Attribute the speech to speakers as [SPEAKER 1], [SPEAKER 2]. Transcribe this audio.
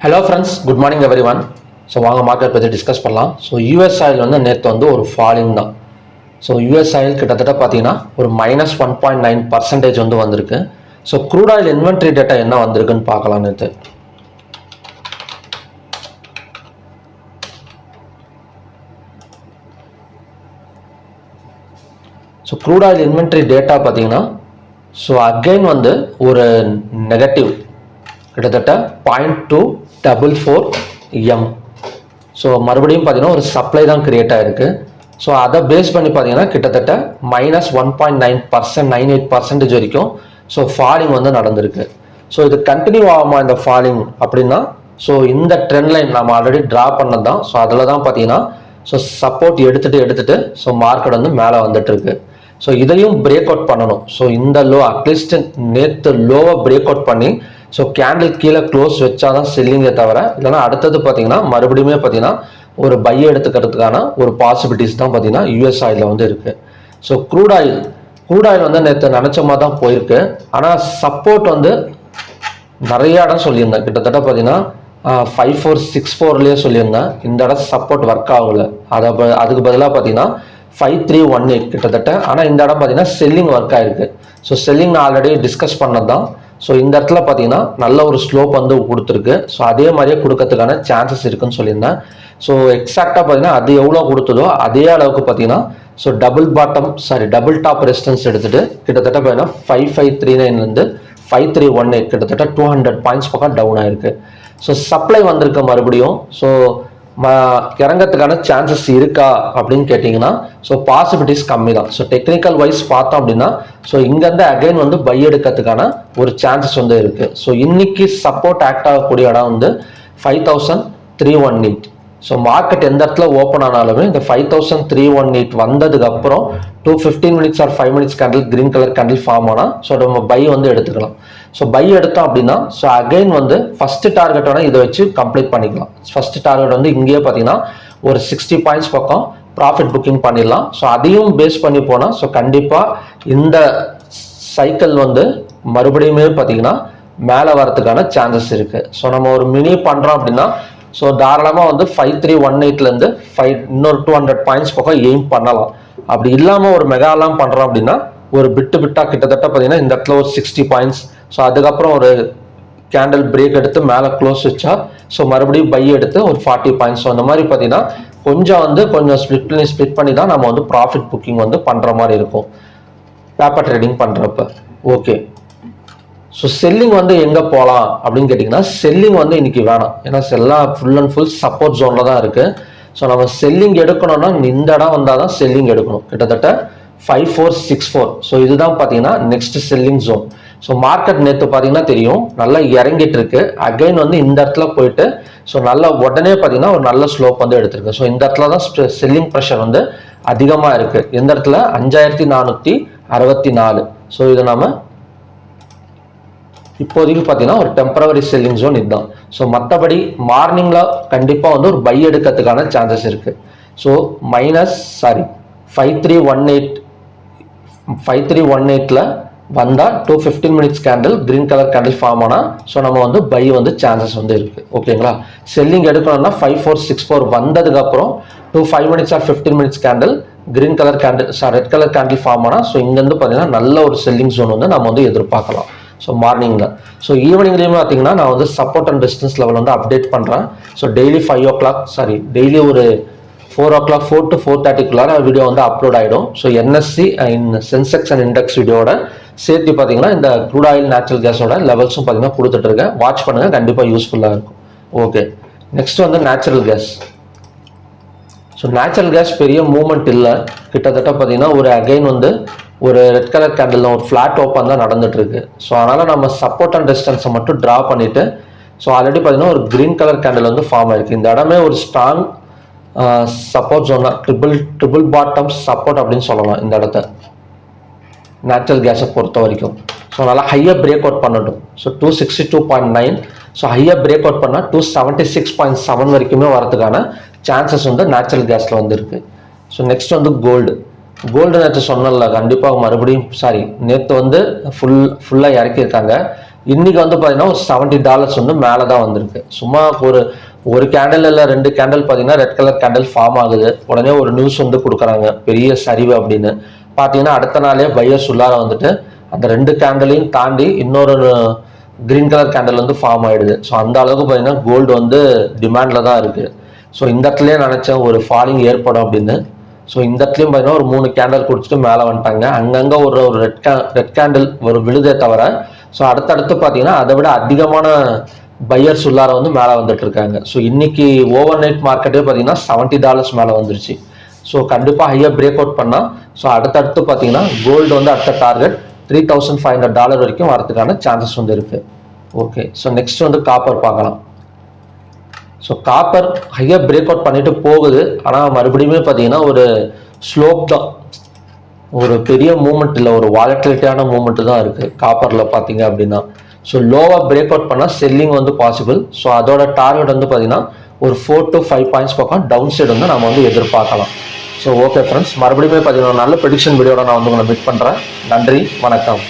[SPEAKER 1] Hello friends, good morning every one. So வாங்க market பற்றி discuss பண்ணலாம். ஸோ யூஎஸ் ஆயில் வந்து நேற்று வந்து ஒரு ஃபாலிங் தான். ஸோ யூஎஸ் ஆயில் கிட்டத்தட்ட பார்த்தீங்கன்னா ஒரு -1.9% வந்து வந்திருக்கு. So crude oil inventory data என்ன வந்திருக்குன்னு பார்க்கலாம் நேற்று. So crude oil inventory data பார்த்தீங்கன்னா ஸோ அகைன் வந்து ஒரு நெகட்டிவ் கிட்டத்தட்ட 0.244 எம். ஸோ மறுபடியும் பார்த்தீங்கன்னா ஒரு சப்ளை தான் கிரியேட் ஆகிருக்கு. ஸோ அதை பேஸ் பண்ணி பார்த்தீங்கன்னா கிட்டத்தட்ட -1.9% வரைக்கும் ஸோ ஃபாலிங் வந்து நடந்திருக்கு. ஸோ இது கண்டினியூ ஆகுமா இந்த ஃபாலிங் அப்படின்னா, ஸோ இந்த ட்ரெண்ட் லைன் நம்ம ஆல்ரெடி ட்ரா பண்ணது தான். ஸோ அதில் தான் பார்த்தீங்கன்னா ஸோ சப்போர்ட் எடுத்துட்டு ஸோ மார்க்கெட் வந்து மேலே வந்துட்டு இருக்கு. ஸோ இதையும் பிரேக் அவுட் பண்ணணும். ஸோ இந்த லோ அட்லீஸ்ட் நேற்று லோவை பிரேக் அவுட் பண்ணி ஸோ கேண்டில் கீழே க்ளோஸ் வச்சாதான் செல்லிங்கே தவிர, இல்லைனா அடுத்தது பார்த்தீங்கன்னா மறுபடியுமே பார்த்தீங்கன்னா ஒரு பை எடுத்துக்கிறதுக்கான ஒரு பாசிபிலிட்டிஸ் தான் பார்த்தீங்கன்னா யூஎஸ் ஆயிலில் வந்து இருக்குது. ஸோ க்ரூட் ஆயில் வந்து நேற்று நினச்ச மாதிரி தான் போயிருக்கு. ஆனால் சப்போர்ட் வந்து நிறைய இடம் சொல்லியிருந்தேன். கிட்டத்தட்ட பார்த்தீங்கன்னா 5464 சொல்லியிருந்தேன். இந்த இடம் சப்போர்ட் ஒர்க் ஆகலை. அதுக்கு பதிலாக பார்த்தீங்கன்னா 5318 கிட்டத்தட்ட. ஆனால் இந்த இடம் பார்த்தீங்கன்னா செல்லிங் ஒர்க் ஆயிருக்கு. ஸோ செல்லிங் நான் ஆல்ரெடி டிஸ்கஸ் பண்ணது தான். ஸோ இந்த இடத்துல பார்த்தீங்கன்னா நல்ல ஒரு ஸ்லோப் வந்து கொடுத்துருக்கு. ஸோ அதே மாதிரியே கொடுக்கறதுக்கான சான்சஸ் இருக்குன்னு சொல்லியிருந்தேன். ஸோ எக்ஸாக்டாக பார்த்தீங்கன்னா அது எவ்வளோ கொடுத்ததோ அதே அளவுக்கு பார்த்தீங்கன்னா ஸோ டபுள் டாப் ரெசிஸ்டன்ஸ் எடுத்துட்டு கிட்டத்தட்ட பார்த்தீங்கன்னா 5539 5318 கிட்டத்தட்ட 200 பாயிண்ட்ஸ் பக்கம் டவுன் ஆயிருக்கு. ஸோ சப்ளை வந்திருக்கு மறுபடியும். ஸோ இறங்கிறதுக்கான சான்சஸ் இருக்கா அப்படின்னு கேட்டிங்கன்னா ஸோ பாசிபிலிட்டிஸ் கம்மி தான். ஸோ டெக்னிக்கல் வைஸ் பார்த்தோம் அப்படின்னா ஸோ இங்கேருந்து அகைன் வந்து பை எடுக்கிறதுக்கான ஒரு சான்சஸ் வந்து இருக்குது. ஸோ இன்னைக்கு சப்போர்ட் ஆக்ட் ஆகக்கூடிய இடம் வந்து 5318. ஸோ மார்க்கெட் எந்த இடத்துல ஓப்பன் ஆனாலுமே இந்த 5318 வந்ததுக்கு அப்புறம் 215 minutes or 5 minutes candle green colour candle form ஆனால் ஸோ நம்ம பை வந்து எடுத்துக்கலாம். ஸோ பை எடுத்தோம் அப்படின்னா ஸோ அகைன் வந்து ஃபர்ஸ்ட் டார்கெட்டோட இதை வச்சு கம்ப்ளீட் பண்ணிக்கலாம். ஃபர்ஸ்ட் டார்கெட் வந்து இங்கேயே பார்த்தீங்கன்னா ஒரு 60 பாயிண்ட்ஸ் பக்கம் ப்ராஃபிட் புக்கிங் பண்ணிடலாம். ஸோ அதையும் பேஸ் பண்ணி போனால் ஸோ கண்டிப்பாக இந்த சைக்கிள் வந்து மறுபடியுமே பார்த்தீங்கன்னா மேலே வரதுக்கான சான்சஸ் இருக்குது. ஸோ நம்ம ஒரு மினி பண்ணுறோம் அப்படின்னா ஸோ தாராளமாக வந்து 5318 இன்னொரு 200 பாயிண்ட்ஸ் பக்கம் எய்ம் பண்ணலாம். அப்படி இல்லாமல் ஒரு மெகாலாம் பண்ணுறோம் அப்படின்னா ஒரு பிட்டாக கிட்டத்தட்ட பார்த்தீங்கன்னா இந்த இடத்துல ஒரு 60 பாயிண்ட்ஸ். ஸோ அதுக்கப்புறம் ஒரு கேண்டில் பிரேக் எடுத்து மேலே க்ளோஸ் வச்சா ஸோ மறுபடியும் பை எடுத்து ஒரு 40 பாயிண்ட்ஸ். ஸோ அந்த மாதிரி பார்த்தீங்கன்னா கொஞ்சம் ஸ்பிளிட் பண்ணி தான் நம்ம வந்து ப்ராஃபிட் புக்கிங் வந்து பண்ணுற மாதிரி இருக்கும் பேப்பர் ட்ரேடிங் பண்ணுறப்ப. ஓகே, ஸோ செல்லிங் வந்து எங்கே போகலாம் அப்படின்னு கேட்டிங்கன்னா செல்லிங் வந்து இன்னைக்கு வேணாம். ஏன்னா எல்லாம் ஃபுல் அண்ட் ஃபுல் சப்போர்ட் ஜோனில் தான் இருக்குது. ஸோ நம்ம செல்லிங் எடுக்கணும்னா இந்த இடம் வந்தால் தான் செல்லிங் எடுக்கணும். கிட்டத்தட்ட 5464. ஸோ இதுதான் பார்த்தீங்கன்னா next selling zone. So market நேற்று பார்த்தீங்கன்னா தெரியும் நல்லா இறங்கிட்டு இருக்கு. அகைன் வந்து இந்த இடத்துல போயிட்டு ஸோ நல்லா உடனே பார்த்தீங்கன்னா ஒரு நல்ல ஸ்லோப் வந்து எடுத்திருக்கு. ஸோ இந்த இடத்துல தான் செல்லிங் ப்ரெஷர் வந்து அதிகமாக இருக்குது. எந்த இடத்துல 5464. ஸோ இதை நம்ம இப்போதைக்கு பார்த்தீங்கன்னா ஒரு டெம்பரவரி செல்லிங் ஜோன் இதுதான். ஸோ மற்றபடி மார்னிங்கில் கண்டிப்பாக வந்து ஒரு பை எடுக்கிறதுக்கான சான்சஸ் இருக்குது. ஸோ -5318 வந்தால் 215 minutes candle green colour candle form ஆனால் ஸோ நம்ம வந்து பை வந்து சான்சஸ் வந்து இருக்குது. ஓகேங்களா, செல்லிங் எடுக்கணும்னா 5464 வந்ததுக்கப்புறம் 5 minutes or 15 minutes candle green colour candle red colour candle form ஆனால் ஸோ இங்கேருந்து பார்த்தீங்கன்னா நல்ல ஒரு செல்லிங் ஜோன் வந்து நம்ம வந்து எதிர்பார்க்கலாம். ஸோ மார்னிங்கில். ஸோ ஈவினிங்லேயுமே பார்த்தீங்கன்னா நான் வந்து சப்போர்ட் அண்ட் ரெசிஸ்டன்ஸ் லெவல் வந்து அப்டேட் பண்ணுறேன். ஸோ டெய்லி 5 o'clock டெய்லி ஒரு 4 o'clock 4 to 4:30 வீடியோ வந்து அப்லோட் ஆகிடும். So NSC and Sensex and index வீடியோட சேர்த்து பார்த்தீங்கன்னா இந்த க்ரூட் ஆயில் நேச்சுரல் கேஸோட லெவல்ஸும் பார்த்தீங்கன்னா கொடுத்துட்ருக்கேன். வாட்ச் பண்ணுங்கள், கண்டிப்பாக யூஸ்ஃபுல்லாக இருக்கும். ஓகே, நெக்ஸ்ட் வந்து natural gas. So natural gas பெரிய மூவ்மெண்ட் இல்லை. கிட்டத்தட்ட பார்த்தீங்கன்னா ஒரு அகைன் வந்து ஒரு ரெட் கலர் கேண்டில் ஒரு ஃப்ளாட் ஓப்பன் தான் நடந்துட்டு இருக்கு. ஸோ அதனால நம்ம சப்போர்ட் அண்ட் ரெசிஸ்டன்ஸை மட்டும் ட்ரா பண்ணிட்டு ஸோ ஆல்ரெடி பார்த்தீங்கன்னா ஒரு கிரீன் கலர் கேண்டில் வந்து ஃபார்ம் ஆயிருக்கு. இந்த இடமே ஒரு ஸ்ட்ராங் சப்போர்ட் ஜோன் தான். ட்ரிபிள் பாட்டம் சப்போர்ட் அப்படின்னு சொல்லலாம் இந்த இடத்த நேச்சுரல் கேஸை பொறுத்த வரைக்கும். ஸோ நல்லா ஹையாக பிரேக் அவுட் பண்ணட்டும். ஸோ 262.9. ஸோ ஹையாக பிரேக் அவுட் பண்ணால் 276.7 வரைக்குமே வரதுக்கான சான்சஸ் வந்து நேச்சுரல் கேஸில் வந்து இருக்குது. ஸோ நெக்ஸ்ட் வந்து கோல்டு நேற்று சொன்னல கண்டிப்பாக மறுபடியும் நேற்று வந்து ஃபுல்லாக இறக்கியிருக்காங்க. இன்னைக்கு வந்து பார்த்தீங்கன்னா ஒரு $70 வந்து மேலே தான் வந்திருக்கு. சும்மா ஒரு கேண்டில் இல்லை 2 கேண்டில் பார்த்தீங்கன்னா ரெட் கலர் கேண்டில் ஃபார்ம் ஆகுது. உடனே ஒரு நியூஸ் வந்து கொடுக்குறாங்க பெரிய சரிவு அப்படின்னு. பார்த்தீங்கன்னா அடுத்த நாளே பையர்ஸ் உள்ளார வந்துட்டு அந்த 2 கேண்டலையும் தாண்டி இன்னொரு கிரீன் கலர் கேண்டில் வந்து ஃபார்ம் ஆயிடுது. ஸோ அந்த அளவுக்கு பார்த்தீங்கன்னா கோல்டு வந்து டிமாண்டில் தான் இருக்கு. ஸோ இந்த இடத்துலயே நினைச்சேன் ஒரு ஃபாலிங் ஏற்படும் அப்படின்னு. ஸோ இந்த இடத்துலையும் பார்த்தீங்கன்னா ஒரு 3 கேண்டில் குடிச்சிட்டு மேலே வந்துட்டாங்க. அங்கங்கே ஒரு ரெட் கேண்டில் ஒரு விழுதே தவிர ஸோ அடுத்தடுத்து பார்த்தீங்கன்னா அதை விட அதிகமான பையர்ஸ் உள்ளார வந்து மேலே வந்துட்டு இருக்காங்க. ஸோ இன்னைக்கு ஓவர் நைட் மார்க்கெட்டே பார்த்தீங்கன்னா $70 மேலே வந்துருச்சு. ஸோ கண்டிப்பாக ஹையாக பிரேக் அவுட் பண்ணால் ஸோ அடுத்தடுத்து பார்த்தீங்கன்னா கோல்டு வந்து அடுத்த டார்கெட் $3,500 வரைக்கும் வரதுக்கான சான்சஸ் வந்து இருக்கு. ஓகே, ஸோ நெக்ஸ்ட் வந்து காப்பர் பார்க்கலாம். ஸோ காப்பர் ஹையாக பிரேக் அவுட் பண்ணிட்டு போகுது. ஆனால் மறுபடியுமே பார்த்தீங்கன்னா ஒரு ஸ்லோப் தான், ஒரு பெரிய மூமெண்ட் இல்லை, ஒரு வாலட்டிலிட்டியான மூமெண்ட் தான் இருக்கு காப்பரில் பார்த்தீங்க அப்படின்னா. ஸோ லோவாக பிரேக் அவுட் பண்ணால் செல்லிங் வந்து பாசிபிள். ஸோ அதோட டார்கெட் வந்து பார்த்தீங்கன்னா ஒரு 4 to 5 பாயிண்ட்ஸ் பக்கம் டவுன் சைடு வந்து நம்ம வந்து எதிர்பார்க்கலாம். ஸோ ஓகே ஃப்ரெண்ட்ஸ், மறுபடியும் பார்த்தீங்கன்னா நல்ல ப்ரெடிக்ஷன் வீடியோட நான் வந்து உங்களை மீட் பண்ணுறேன். நன்றி, வணக்கம்.